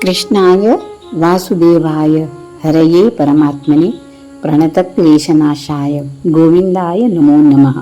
कृष्णाय वासुदेवाय हरये परमात्मने प्रणतक्लेशनाशाय गोविंदाय नमो नमः।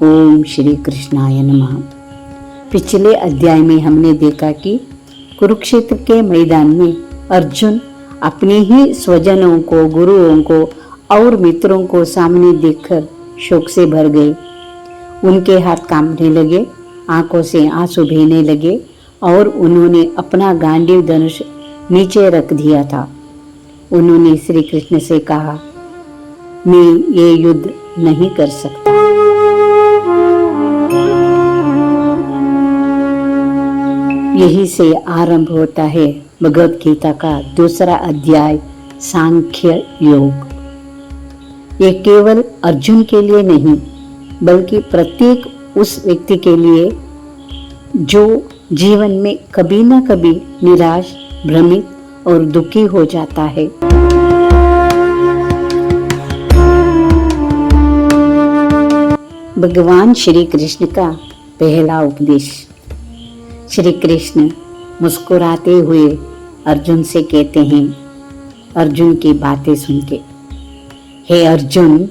ओम श्री कृष्णाय नमः। पिछले अध्याय में हमने देखा कि कुरुक्षेत्र के मैदान में अर्जुन अपने ही स्वजनों को, गुरुओं को और मित्रों को सामने देखकर शोक से भर गए। उनके हाथ कांपने लगे, आंखों से आंसू बहने लगे और उन्होंने अपना गांडीव धनुष नीचे रख दिया था। उन्होंने श्री कृष्ण से कहा, मैं ये युद्ध नहीं कर सकता। यही से आरंभ होता है भगवद गीता का दूसरा अध्याय, सांख्य योग। ये केवल अर्जुन के लिए नहीं बल्कि प्रत्येक उस व्यक्ति के लिए जो जीवन में कभी न कभी निराश, भ्रमित और दुखी हो जाता है। भगवान श्री कृष्ण का पहला उपदेश। श्री कृष्ण मुस्कुराते हुए अर्जुन से कहते हैं, अर्जुन की बातें सुन के, हे अर्जुन,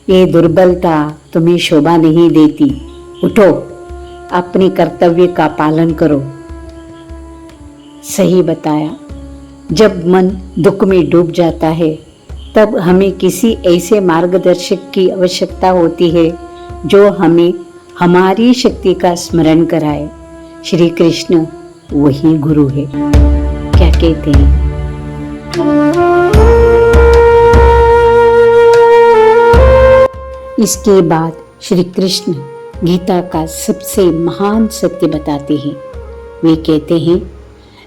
ये दुर्बलता तुम्हें शोभा नहीं देती। उठो, अपने कर्तव्य का पालन करो। सही बताया। जब मन दुख में डूब जाता है तब हमें किसी ऐसे मार्गदर्शक की आवश्यकता होती है जो हमें हमारी शक्ति का स्मरण कराए। श्री कृष्ण वही गुरु है। क्या कहते हैं? इसके बाद श्री कृष्ण गीता का सबसे महान सत्य बताते हैं। वे कहते हैं,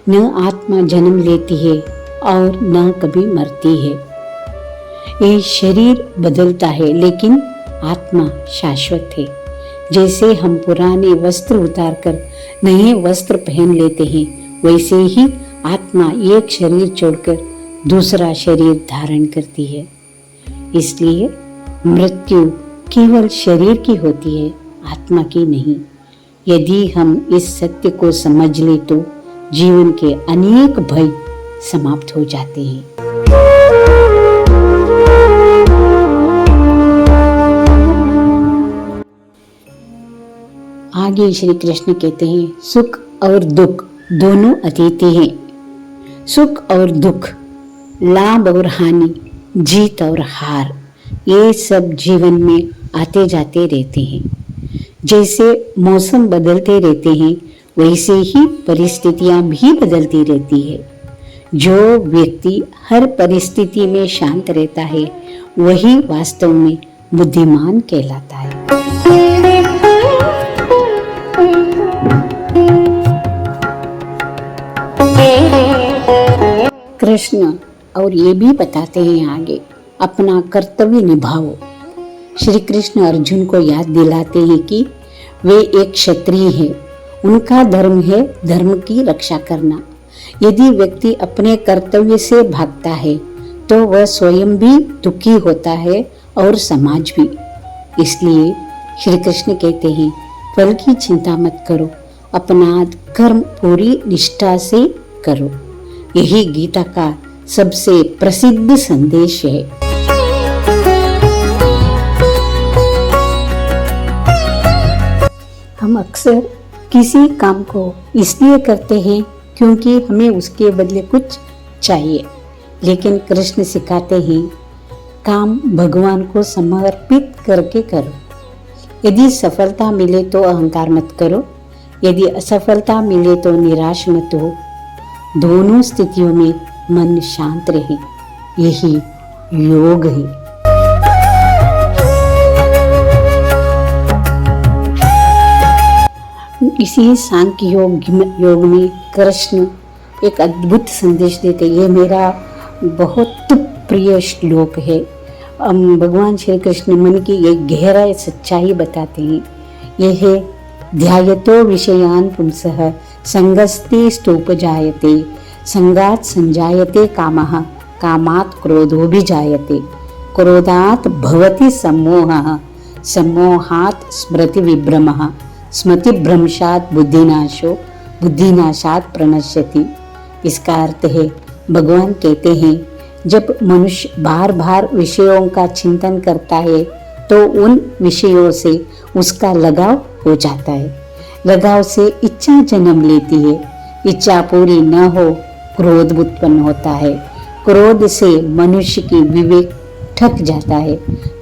न आत्मा जन्म लेती है और न कभी मरती है। ये शरीर बदलता है लेकिन आत्मा शाश्वत है। जैसे हम पुराने वस्त्र उतारकर नए वस्त्र पहन लेते हैं, वैसे ही आत्मा एक शरीर छोड़कर दूसरा शरीर धारण करती है। इसलिए मृत्यु केवल शरीर की होती है, आत्मा की नहीं। यदि हम इस सत्य को समझ ले तो जीवन के अनेक भय समाप्त हो जाते हैं। आगे श्री कृष्ण कहते हैं, सुख और दुख दोनों अतीत हैं। सुख और दुख, लाभ और हानि, जीत और हार, ये सब जीवन में आते जाते रहते हैं। जैसे मौसम बदलते रहते हैं वैसे ही परिस्थितियां भी बदलती रहती है। जो व्यक्ति हर परिस्थिति में शांत रहता है वही वास्तव में बुद्धिमान कहलाता है। कृष्ण और ये भी बताते हैं आगे, अपना कर्तव्य निभाओ। श्री कृष्ण अर्जुन को याद दिलाते हैं कि वे एक क्षत्रिय है, उनका धर्म है धर्म की रक्षा करना। यदि व्यक्ति अपने कर्तव्य से भागता है तो वह स्वयं भी दुखी होता है और समाज भी। इसलिए श्री कृष्ण कहते हैं, फल की चिंता मत करो, अपना कर्म पूरी निष्ठा से करो। यही गीता का सबसे प्रसिद्ध संदेश है। हम अक्सर किसी काम को इसलिए करते हैं क्योंकि हमें उसके बदले कुछ चाहिए, लेकिन कृष्ण सिखाते हैं काम भगवान को समर्पित करके करो। यदि सफलता मिले तो अहंकार मत करो, यदि असफलता मिले तो निराश मत हो। दोनों स्थितियों में मन शांत रहे, यही योग है। इसी सांख्य योग में कृष्ण एक अद्भुत संदेश देते। ये मेरा बहुत प्रिय श्लोक है। भगवान श्री कृष्ण मन की एक गहरा सच्चाई बताते हैं। यह है, ध्यायतो विषयान पुंसः संगस्ते स्तोपजायते, संगात संजायते कामः, कामात् क्रोधोभिजायते, क्रोधात् भवति सम्मोहः, सम्मोहात् स्मृति विभ्रमः, स्मृति भ्रंशात् बुद्धिनाशो, बुद्धिनाशात् प्रणश्यति। इसका अर्थ है, भगवान कहते हैं जब मनुष्य बार बार विषयों का चिंतन करता है तो उन विषयों से उसका लगाव हो जाता है। लगाव से इच्छा जन्म लेती है, इच्छा पूरी न हो क्रोध उत्पन्न होता है, क्रोध से मनुष्य की विवेक ठक जाता है,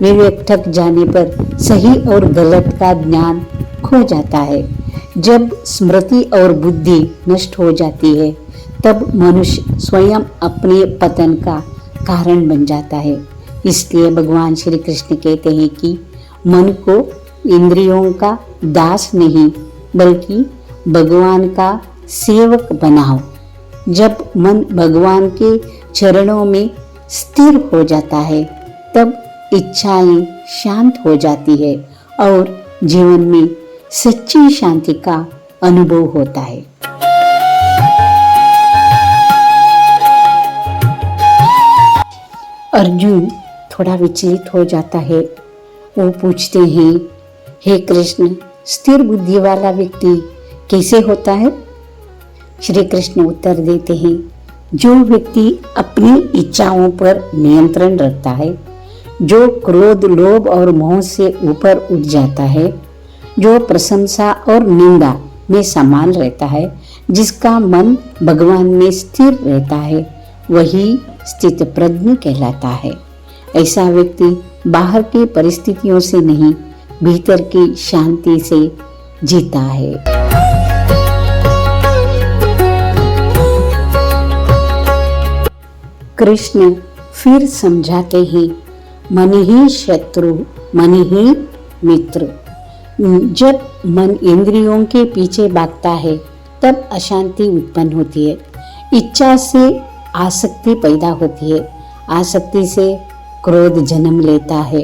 विवेक ठक जाने पर सही और गलत का ज्ञान खो जाता है। जब स्मृति और बुद्धि नष्ट हो जाती है तब मनुष्य स्वयं अपने पतन का कारण बन जाता है। इसलिए भगवान श्री कृष्ण कहते हैं कि मन को इंद्रियों का दास नहीं बल्कि भगवान का सेवक बनाओ। जब मन भगवान के चरणों में स्थिर हो जाता है तब इच्छाएं शांत हो जाती है और जीवन में सच्ची शांति का अनुभव होता है। अर्जुन थोड़ा विचलित हो जाता है। वो पूछते हैं, हे कृष्ण, स्थिर बुद्धि वाला व्यक्ति कैसे होता है? श्री कृष्ण उत्तर देते हैं, जो व्यक्ति अपनी इच्छाओं पर नियंत्रण रखता है, जो क्रोध, लोभ और मोह से ऊपर उठ जाता है, जो प्रशंसा और निंदा में समान रहता है, जिसका मन भगवान में स्थिर रहता है, वही स्थित प्रज्ञ कहलाता है। ऐसा व्यक्ति बाहर की परिस्थितियों से नहीं, भीतर की शांति से जीता है। कृष्ण फिर समझाते हैं, मन ही शत्रु, मन ही मित्र। जब मन इंद्रियों के पीछे भागता है तब अशांति उत्पन्न होती है। इच्छा से आसक्ति पैदा होती है, आसक्ति से क्रोध जन्म लेता है,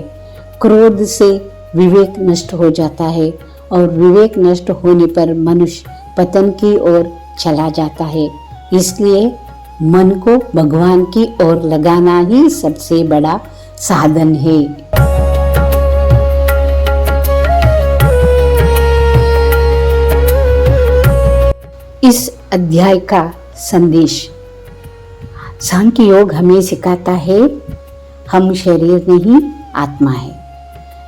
क्रोध से विवेक नष्ट हो जाता है और विवेक नष्ट होने पर मनुष्य पतन की ओर चला जाता है। इसलिए मन को भगवान की ओर लगाना ही सबसे बड़ा साधन है। इस अध्याय का संदेश, सांख्य योग हमें सिखाता है हम शरीर नहीं आत्मा है।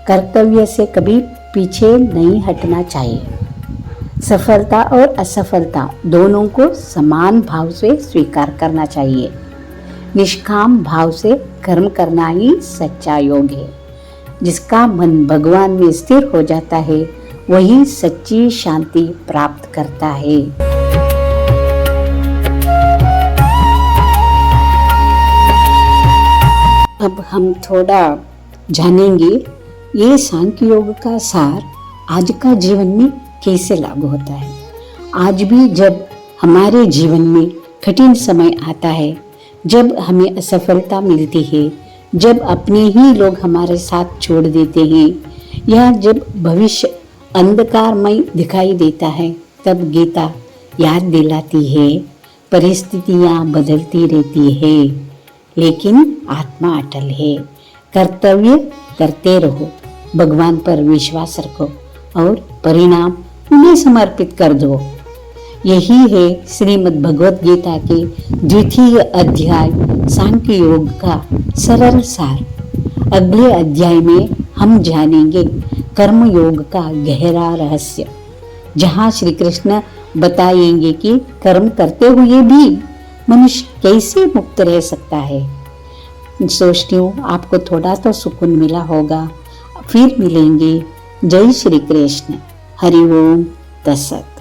कर्तव्य से कभी पीछे नहीं हटना चाहिए। सफलता और असफलता दोनों को समान भाव से स्वीकार करना चाहिए। निष्काम भाव से कर्म करना ही सच्चा योग है। जिसका मन भगवान में स्थिर हो जाता है वही सच्ची शांति प्राप्त करता है। अब हम थोड़ा जानेंगे ये सांख्य योग का सार आज का जीवन में कैसे लागू होता है। आज भी जब हमारे जीवन में कठिन समय आता है, जब हमें असफलता मिलती है, जब अपने ही लोग हमारे साथ छोड़ देते हैं या जब भविष्य अंधकारमय दिखाई देता है, तब गीता याद दिलाती है परिस्थितियां बदलती रहती है लेकिन आत्मा अटल है। कर्तव्य करते रहो, भगवान पर विश्वास रखो और परिणाम उन्हें समर्पित कर दो। यही है श्रीमद् भगवत गीता के द्वितीय अध्याय सांख्य योग का सरल सार। अगले अध्याय में हम जानेंगे कर्म योग का गहरा रहस्य, जहाँ श्री कृष्ण बताएंगे कि कर्म करते हुए भी मनुष्य कैसे मुक्त रह सकता है। सोचती हूँ आपको थोड़ा तो सुकून मिला होगा। फिर मिलेंगे। जय श्री कृष्ण। हरि ओम तत्सत।